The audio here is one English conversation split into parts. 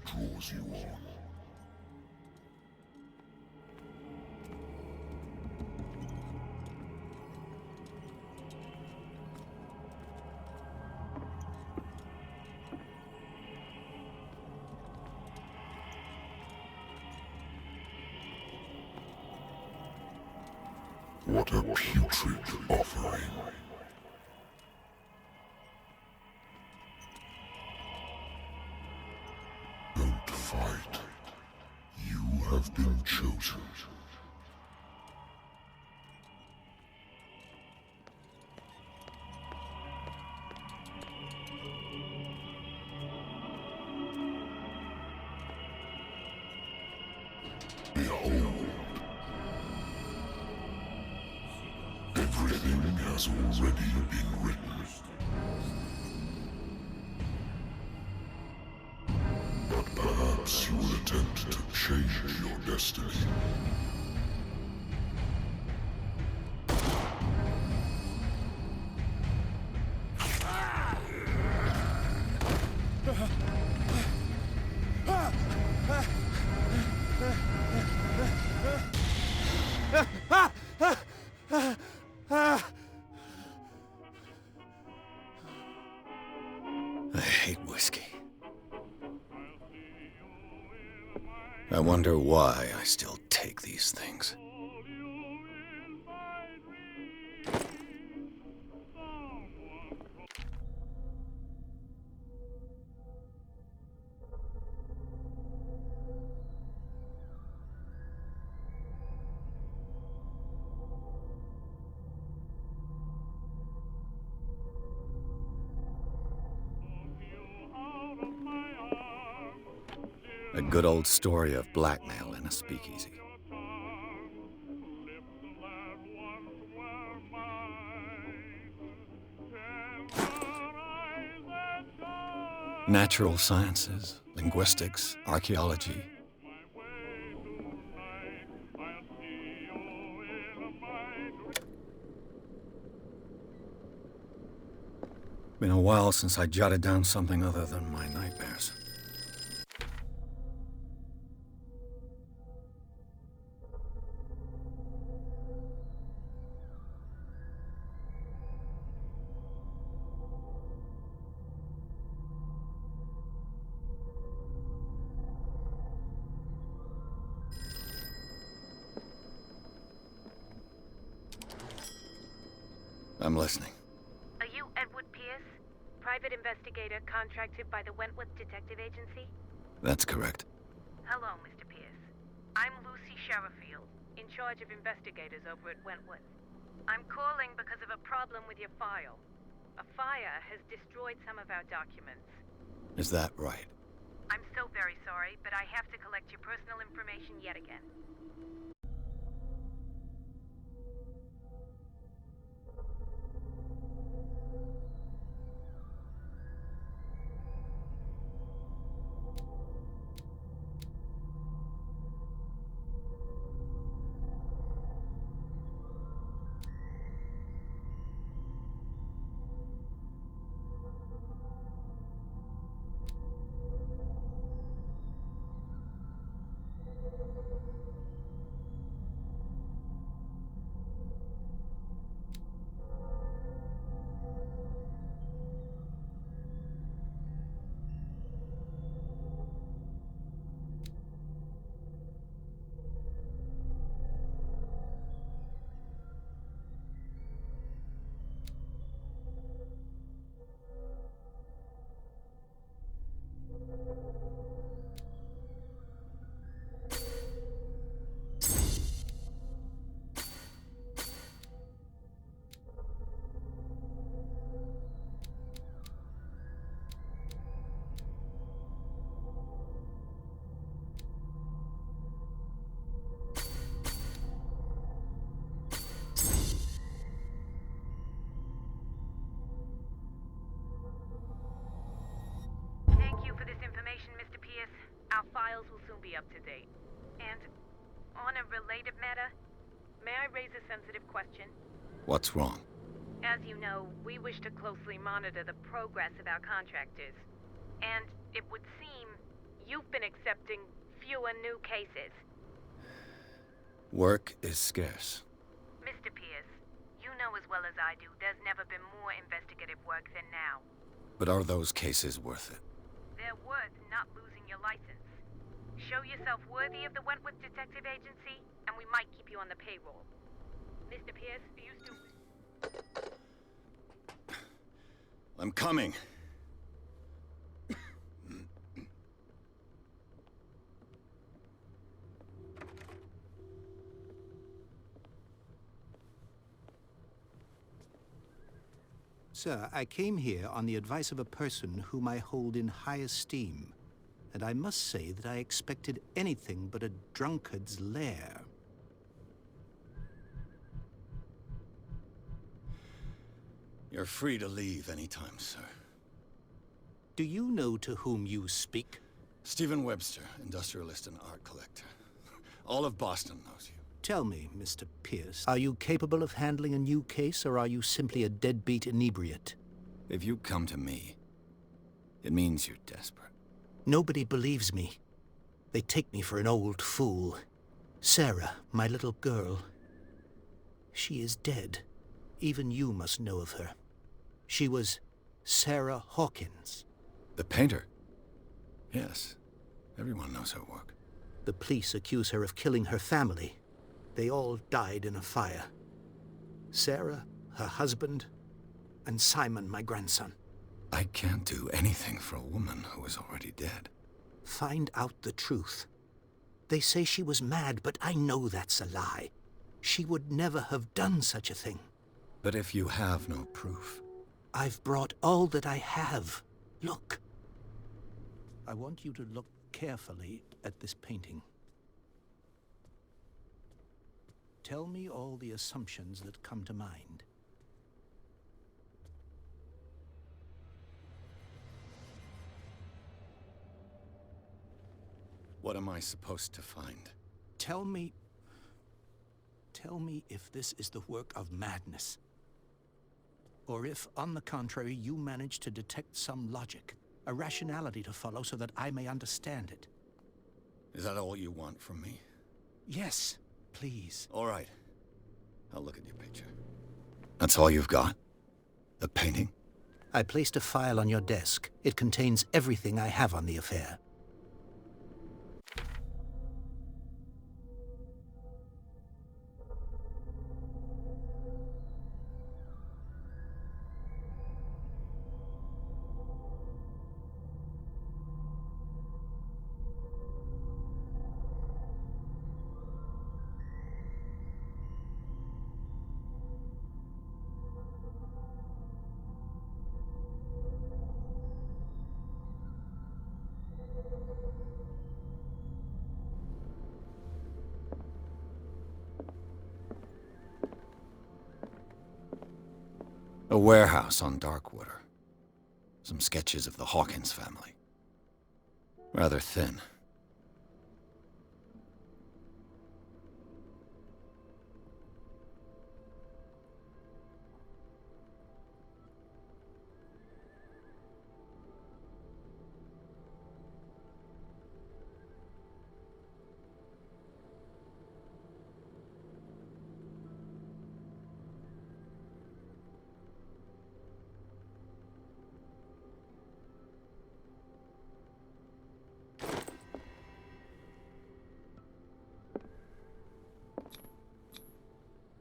draws you on. What a putrid offering. Don't fight. You have been chosen. Behold. Everything has already been written. But perhaps you will attempt to change your destiny. I hate whiskey. I wonder why I still take these things. A good old story of blackmail in a speakeasy. Natural sciences, linguistics, archaeology. Been a while since I jotted down something other than my nightmares. I'm listening. Are you Edward Pierce, private investigator contracted by the Wentworth Detective Agency? That's correct. Hello, Mr. Pierce. I'm Lucy Sherifield, in charge of investigators over at Wentworth. I'm calling because of a problem with your file. A fire has destroyed some of our documents. Is that right? I'm so very sorry, but I have to collect your personal information yet again. our files will soon be up to date. And on a related matter, may I raise a sensitive question? What's wrong? As you know, we wish to closely monitor the progress of our contractors. And it would seem you've been accepting fewer new cases. Work is scarce. Mr. Pierce, you know as well as I do there's never been more investigative work than now. But are those cases worth it? They're worth not losing your license. Show yourself worthy of the Wentworth Detective Agency, and we might keep you on the payroll. Mr. Pierce, you still... I'm coming. Sir, I came here on the advice of a person whom I hold in high esteem, and I must say that I expected anything but a drunkard's lair. You're free to leave anytime, sir. Do you know to whom you speak? Stephen Webster, industrialist and art collector. All of Boston knows you. Tell me, Mr. Pierce, are you capable of handling a new case, or are you simply a deadbeat inebriate? If you come to me, it means you're desperate. Nobody believes me. They take me for an old fool. Sarah, my little girl, she is dead. Even you must know of her. She was Sarah Hawkins. The painter? Yes. Everyone knows her work. The police accuse her of killing her family. They all died in a fire. Sarah, her husband, and Simon, my grandson. I can't do anything for a woman who is already dead. Find out the truth. They say she was mad, but I know that's a lie. She would never have done such a thing. But if you have no proof... I've brought all that I have. Look. I want you to look carefully at this painting. Tell me all the assumptions that come to mind. What am I supposed to find? Tell me if this is the work of madness. Or if, on the contrary, you manage to detect some logic, a rationality to follow so that I may understand it. Is that all you want from me? Yes, please. All right. I'll look at your picture. That's all you've got? The painting? I placed a file on your desk. It contains everything I have on the affair. A warehouse on Darkwater. Some sketches of the Hawkins family. Rather thin.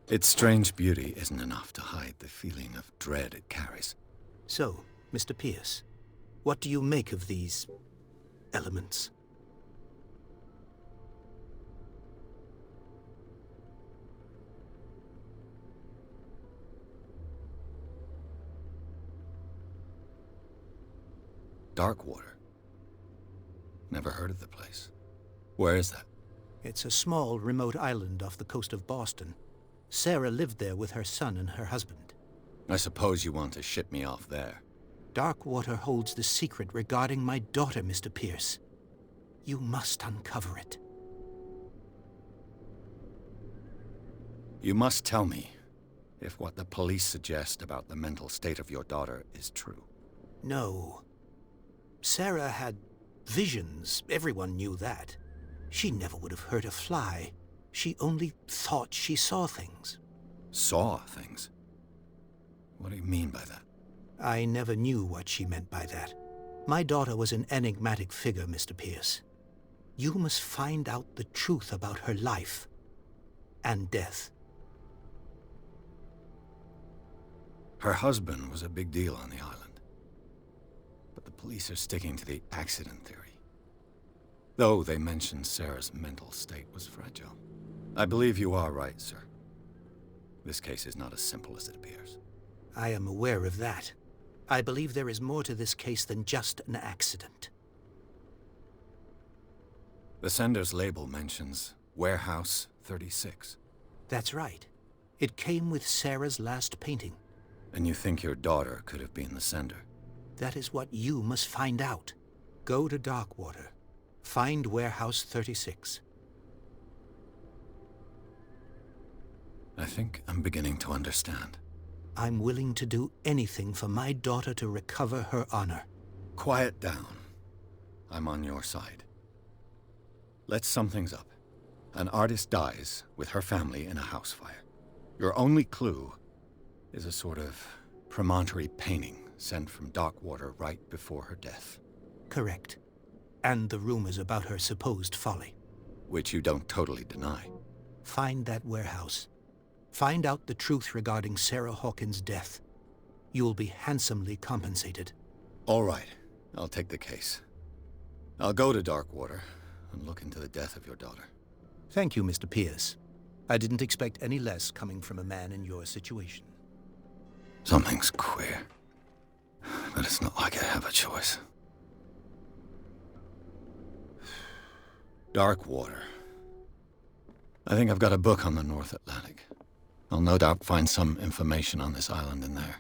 Its strange beauty isn't enough to hide the feeling of dread it carries. So, Mr. Pierce, what do you make of these elements? Darkwater. Never heard of the place. Where is that? It's a small, remote island off the coast of Boston. Sarah lived there with her son and her husband. I suppose you want to ship me off there. Darkwater holds the secret regarding my daughter, Mr. Pierce. You must uncover it. You must tell me if what the police suggest about the mental state of your daughter is true. No. Sarah had visions. Everyone knew that. She never would have hurt a fly. She only thought she saw things. Saw things? What do you mean by that? I never knew what she meant by that. My daughter was an enigmatic figure, Mr. Pierce. You must find out the truth about her life and death. Her husband was a big deal on the island. But the police are sticking to the accident theory. Though they mentioned Sarah's mental state was fragile. I believe you are right, sir. This case is not as simple as it appears. I am aware of that. I believe there is more to this case than just an accident. The sender's label mentions Warehouse 36. That's right. It came with Sarah's last painting. And you think your daughter could have been the sender? That is what you must find out. Go to Darkwater. Find Warehouse 36. I think I'm beginning to understand. I'm willing to do anything for my daughter to recover her honor. Quiet down. I'm on your side. Let's sum things up. An artist dies with her family in a house fire. Your only clue is a sort of promontory painting sent from Darkwater right before her death. Correct. And the rumors about her supposed folly. Which you don't totally deny. Find that warehouse. Find out the truth regarding Sarah Hawkins' death. You'll be handsomely compensated. All right. I'll take the case. I'll go to Darkwater and look into the death of your daughter. Thank you, Mr. Pierce. I didn't expect any less coming from a man in your situation. Something's queer. But it's not like I have a choice. Darkwater. I think I've got a book on the North Atlantic. I'll no doubt find some information on this island in there.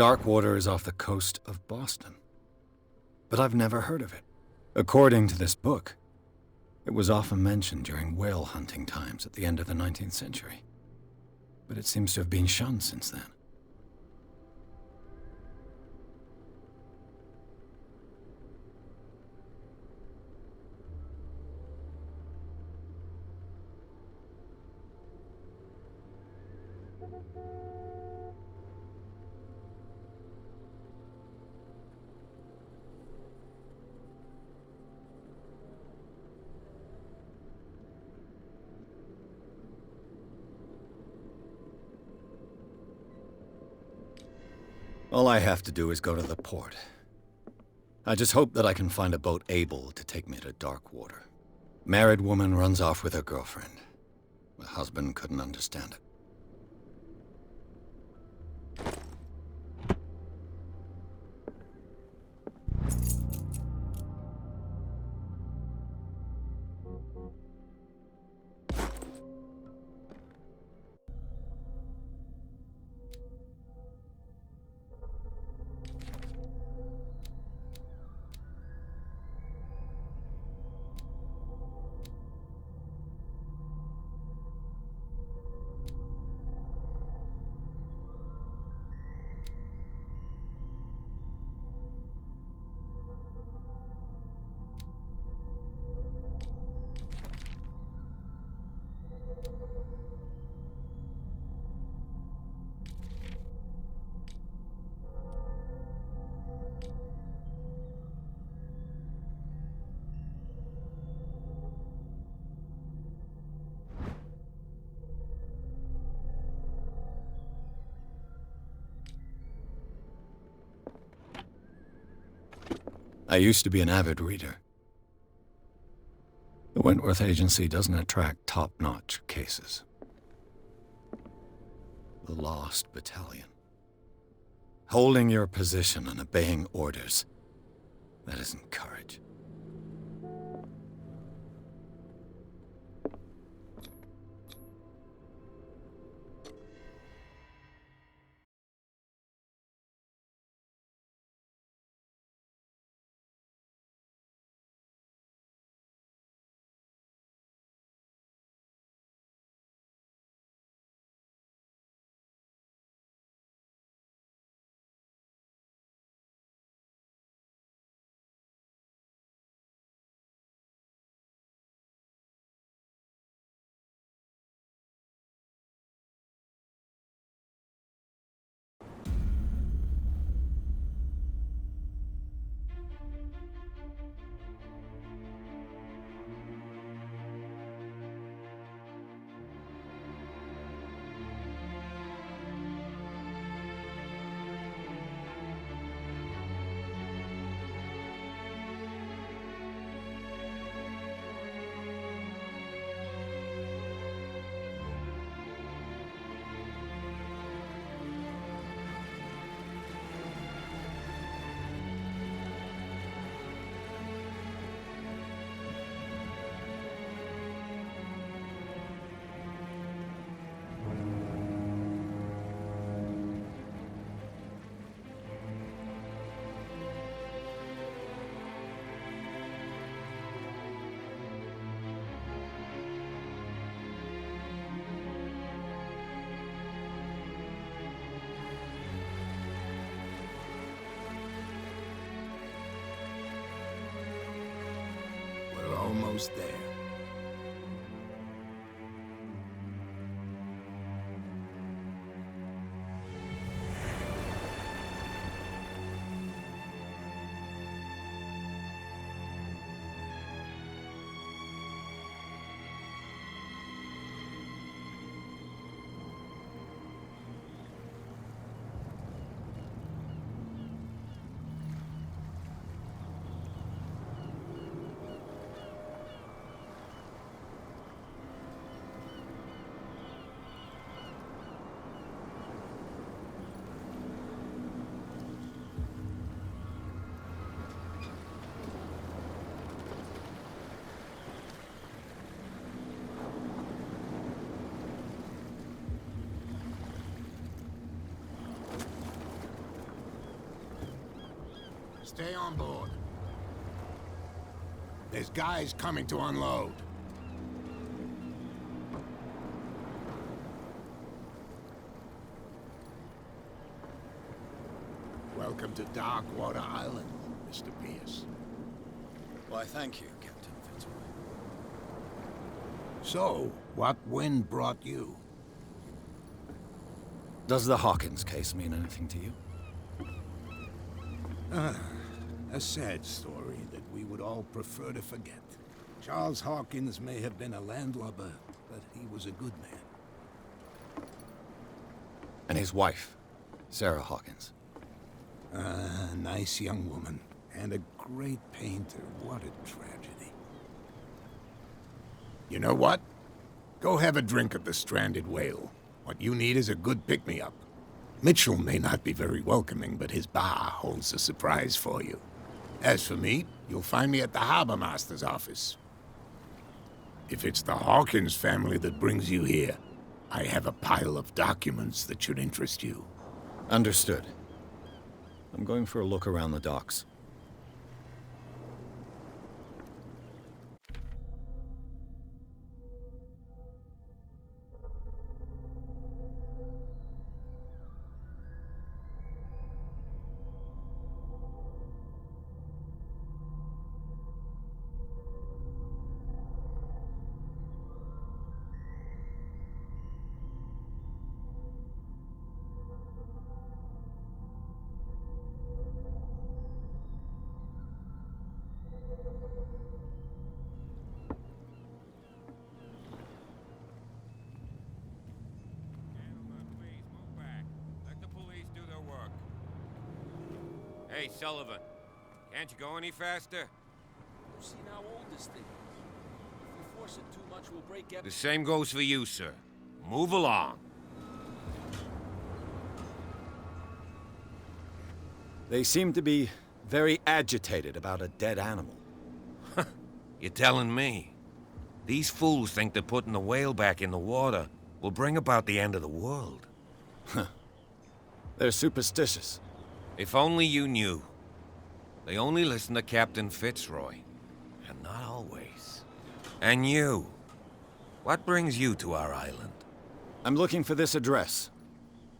Darkwater is off the coast of Boston. But I've never heard of it. According to this book, it was often mentioned during whale hunting times at the end of the 19th century. But it seems to have been shunned since then. All I have to do is go to the port. I just hope that I can find a boat able to take me to Darkwater. Married woman runs off with her girlfriend. The husband couldn't understand it. I used to be an avid reader. The Wentworth Agency doesn't attract top-notch cases. The Lost Battalion. Holding your position and obeying orders. That isn't courage. We're almost there. Stay on board. There's guys coming to unload. Welcome to Darkwater Island, Mr. Pierce. Why, thank you, Captain Fitzroy. So, what wind brought you? Does the Hawkins case mean anything to you? A sad story that we would all prefer to forget. Charles Hawkins may have been a landlubber, but he was a good man. And his wife, Sarah Hawkins. A nice young woman, and a great painter. What a tragedy. You know what? Go have a drink at the Stranded Whale. What you need is a good pick-me-up. Mitchell may not be very welcoming, but his bar holds a surprise for you. As for me, you'll find me at the Harbor Master's office. If it's the Hawkins family that brings you here, I have a pile of documents that should interest you. Understood. I'm going for a look around the docks. Hey, Sullivan. Can't you go any faster? You've seen how old this thing is. If we force it too much, we'll break everything. The same goes for you, sir. Move along. They seem to be very agitated about a dead animal. You're telling me? These fools think that putting the whale back in the water will bring about the end of the world. They're superstitious. If only you knew. They only listen to Captain Fitzroy. And not always. And you. What brings you to our island? I'm looking for this address.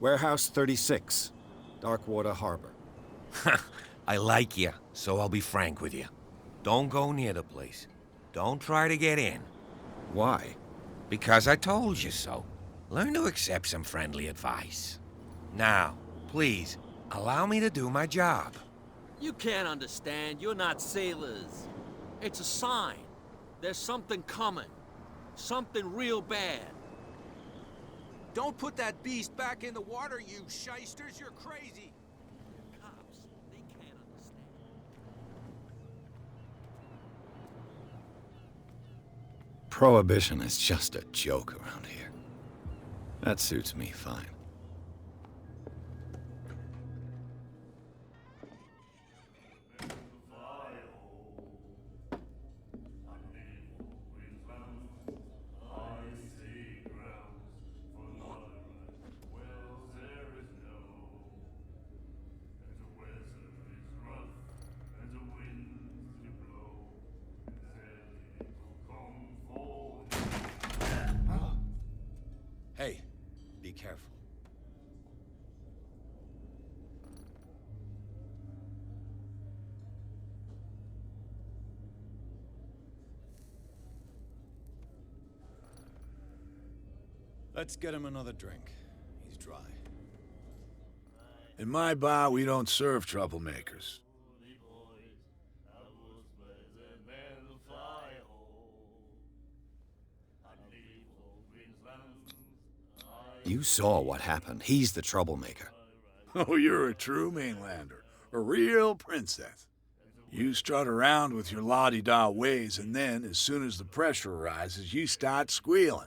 Warehouse 36, Darkwater Harbor. I like you, so I'll be frank with you. Don't go near the place. Don't try to get in. Why? Because I told you so. Learn to accept some friendly advice. Now, please, allow me to do my job. You can't understand. You're not sailors. It's a sign. There's something coming. Something real bad. Don't put that beast back in the water, you shysters. You're crazy. Cops, they can't understand. Prohibition is just a joke around here. That suits me fine. Hey, be careful. Let's get him another drink. He's dry. In my bar, we don't serve troublemakers. You saw what happened. He's the troublemaker. Oh, you're a true mainlander. A real princess. You strut around with your la-di-da ways, and then, as soon as the pressure arises, you start squealing.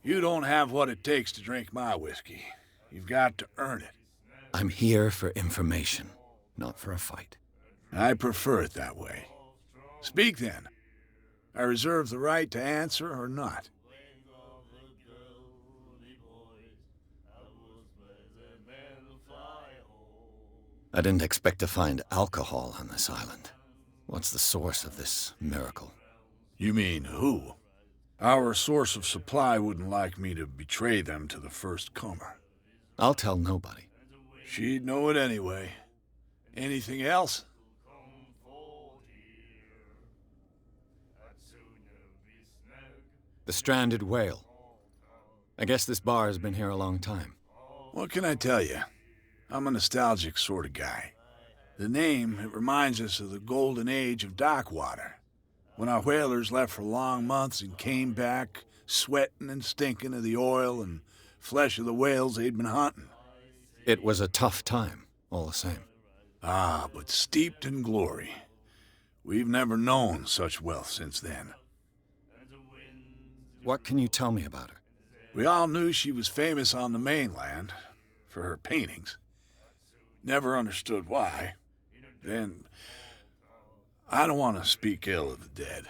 You don't have what it takes to drink my whiskey. You've got to earn it. I'm here for information, not for a fight. I prefer it that way. Speak then. I reserve the right to answer or not. I didn't expect to find alcohol on this island. What's the source of this miracle? You mean who? Our source of supply wouldn't like me to betray them to the first comer. I'll tell nobody. She'd know it anyway. Anything else? The stranded whale. I guess this bar has been here a long time. What can I tell you? I'm a nostalgic sort of guy. The name, it reminds us of the golden age of dockwater, when our whalers left for long months and came back sweating and stinking of the oil and flesh of the whales they'd been hunting. It was a tough time, all the same. Ah, but steeped in glory. We've never known such wealth since then. What can you tell me about her? We all knew she was famous on the mainland for her paintings. Never understood why. Then, I don't want to speak ill of the dead.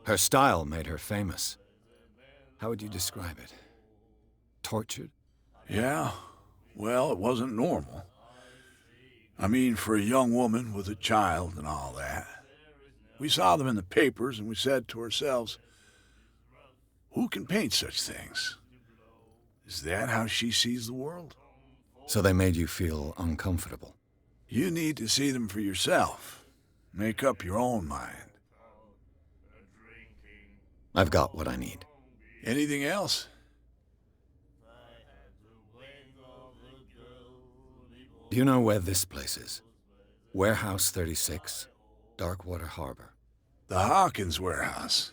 Her style made her famous. How would you describe it? Tortured? Yeah, well, it wasn't normal. I mean, for a young woman with a child and all that. We saw them in the papers and we said to ourselves, who can paint such things? Is that how she sees the world? So they made you feel uncomfortable. You need to see them for yourself. Make up your own mind. I've got what I need. Anything else? Do you know where this place is? Warehouse 36, Darkwater Harbor. The Hawkins warehouse.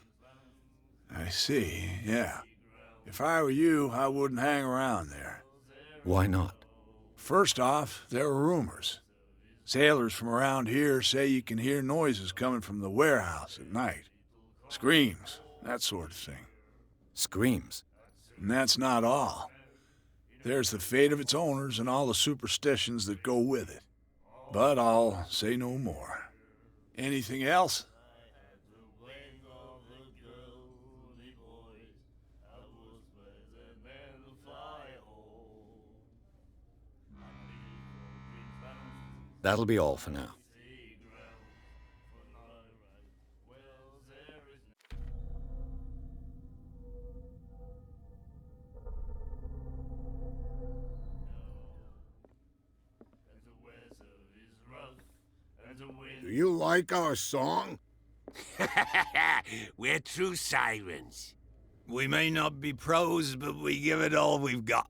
I see, yeah. If I were you, I wouldn't hang around there. Why not? First off, there are rumors. Sailors from around here say you can hear noises coming from the warehouse at night. Screams, that sort of thing. Screams? And that's not all. There's the fate of its owners and all the superstitions that go with it. But I'll say no more. Anything else? That'll be all for now. Do you like our song? We're true sirens. We may not be pros, but we give it all we've got.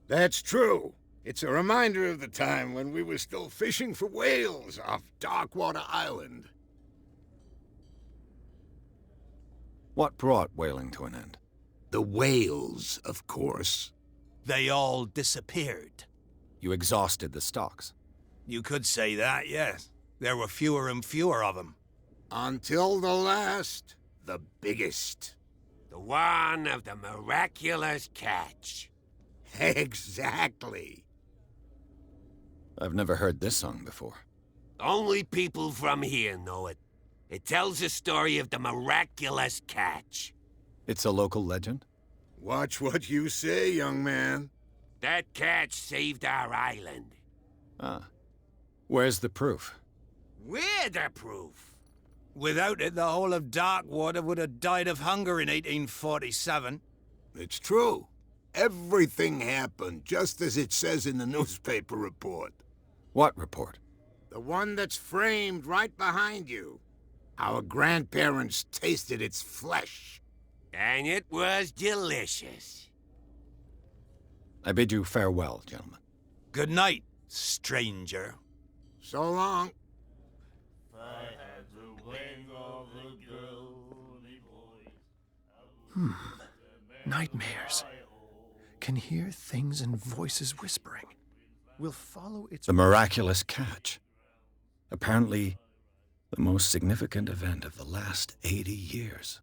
That's true. It's a reminder of the time when we were still fishing for whales off Darkwater Island. What brought whaling to an end? The whales, of course. They all disappeared. You exhausted the stocks. You could say that, yes. There were fewer and fewer of them. Until the last, the biggest. The one of the miraculous catch. Exactly. I've never heard this song before. Only people from here know it. It tells the story of the miraculous catch. It's a local legend? Watch what you say, young man. That catch saved our island. Ah. Where's the proof? We're the proof. Without it, the whole of Darkwater would have died of hunger in 1847. It's true. Everything happened just as it says in the newspaper report. What report? The one that's framed right behind you. Our grandparents tasted its flesh. And it was delicious. I bid you farewell, gentlemen. Good night, stranger. So long. Nightmares. Can hear things and voices whispering. Will follow its... The miraculous catch. Apparently, the most significant event of the last 80 years.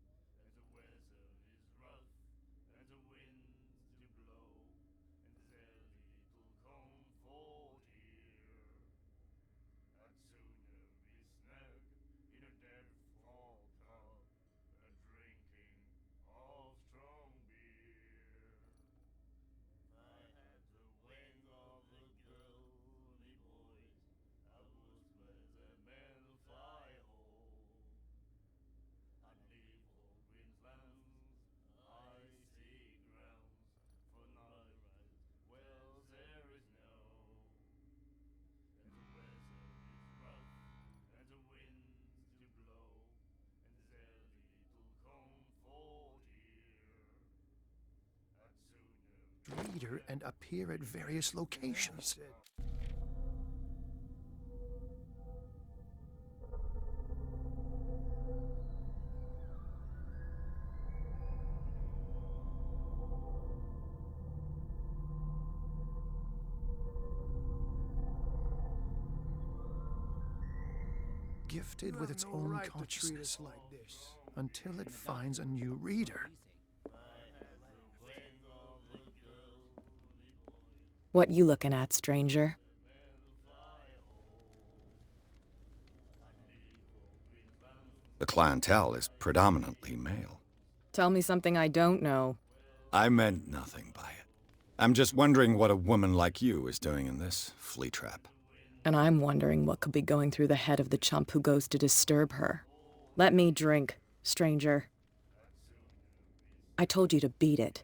reader and appear at various locations. Gifted with its own consciousness until it finds a new reader. What you looking at, stranger? The clientele is predominantly male. Tell me something I don't know. I meant nothing by it. I'm just wondering what a woman like you is doing in this flea trap. And I'm wondering what could be going through the head of the chump who goes to disturb her. Let me drink, stranger. I told you to beat it.